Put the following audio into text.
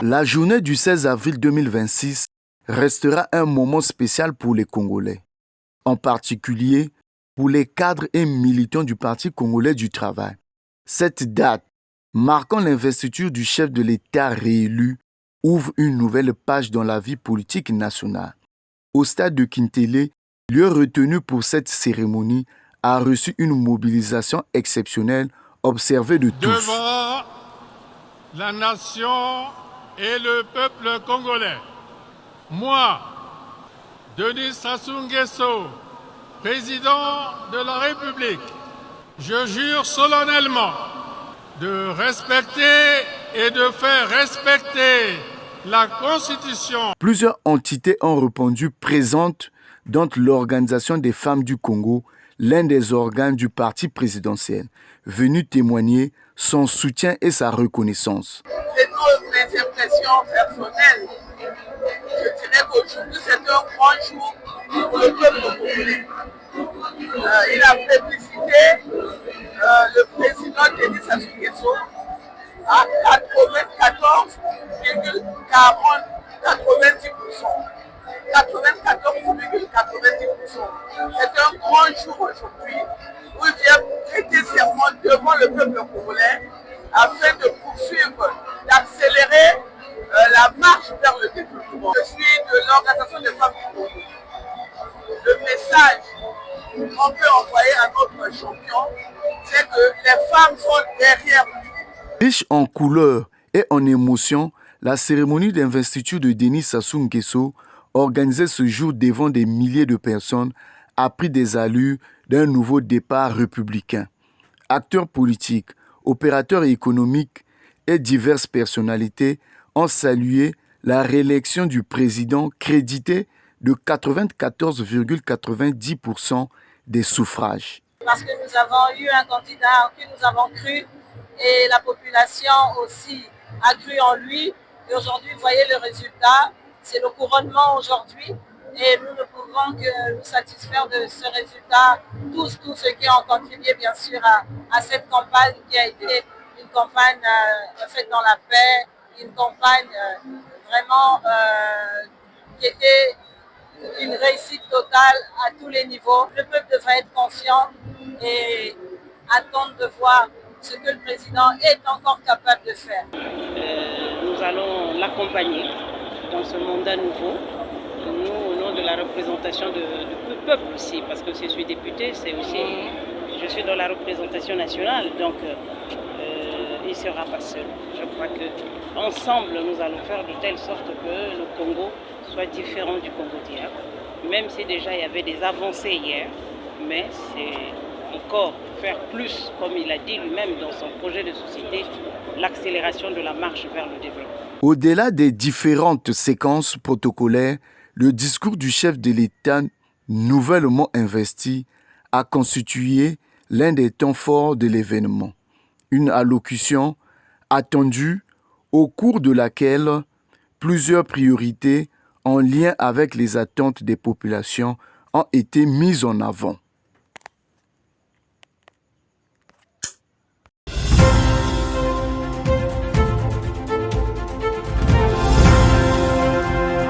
La journée du 16 avril 2026 restera un moment spécial pour les Congolais, en particulier pour les cadres et militants du Parti congolais du travail. Cette date, marquant l'investiture du chef de l'État réélu, ouvre une nouvelle page dans la vie politique nationale. Au stade de Kintélé, lieu retenu pour cette cérémonie, a reçu une mobilisation exceptionnelle observée de tous. Devant la nation et le peuple congolais, moi, Denis Sassou Nguesso, président de la République, je jure solennellement de respecter et de faire respecter la Constitution. Plusieurs entités ont répondu présentes dans l'Organisation des femmes du Congo, l'un des organes du parti présidentiel, venu témoigner son soutien et sa reconnaissance. C'est mes impressions personnelles. Je dirais qu'aujourd'hui, c'est un grand jour pour le peuple congolais. Il a félicité le président Denis Sassou Nguesso à 94,90%. 94,90%. C'est un grand jour aujourd'hui où il vient prêter serment devant le peuple congolais afin de poursuivre, d'accélérer la marche vers le développement. Je suis de l'Organisation des femmes du Congo. Le message qu'on peut envoyer à notre champion, c'est que les femmes sont derrière lui. Riche en couleurs et en émotions, la cérémonie d'investiture de Denis Sassou Nguesso, organisée ce jour devant des milliers de personnes, a pris des allures d'un nouveau départ républicain. Acteurs politiques, opérateurs économiques et diverses personnalités ont salué la réélection du président crédité de 94,90% des suffrages. Parce que nous avons eu un candidat en qui nous avons cru et la population aussi a cru en lui. Et aujourd'hui, vous voyez le résultat, c'est le couronnement aujourd'hui. Et nous ne pouvons que nous satisfaire de ce résultat, tous ceux qui ont contribué bien sûr à cette campagne qui a été une campagne faite dans la paix, une campagne vraiment qui était une réussite totale à tous les niveaux. Le peuple devrait être confiant et attendre de voir ce que le président est encore capable de faire. Nous allons l'accompagner dans ce mandat nouveau. Nous, au nom de la représentation du peuple aussi, parce que je suis député, je suis dans la représentation nationale, donc il ne sera pas seul. Je crois qu'ensemble, nous allons faire de telle sorte que le Congo soit différent du Congo d'hier, même si déjà il y avait des avancées hier, mais c'est encore faire plus, comme il a dit lui-même dans son projet de société, l'accélération de la marche vers le développement. Au-delà des différentes séquences protocolaires, le discours du chef de l'État nouvellement investi a constitué l'un des temps forts de l'événement. Une allocution attendue au cours de laquelle plusieurs priorités en lien avec les attentes des populations ont été mises en avant.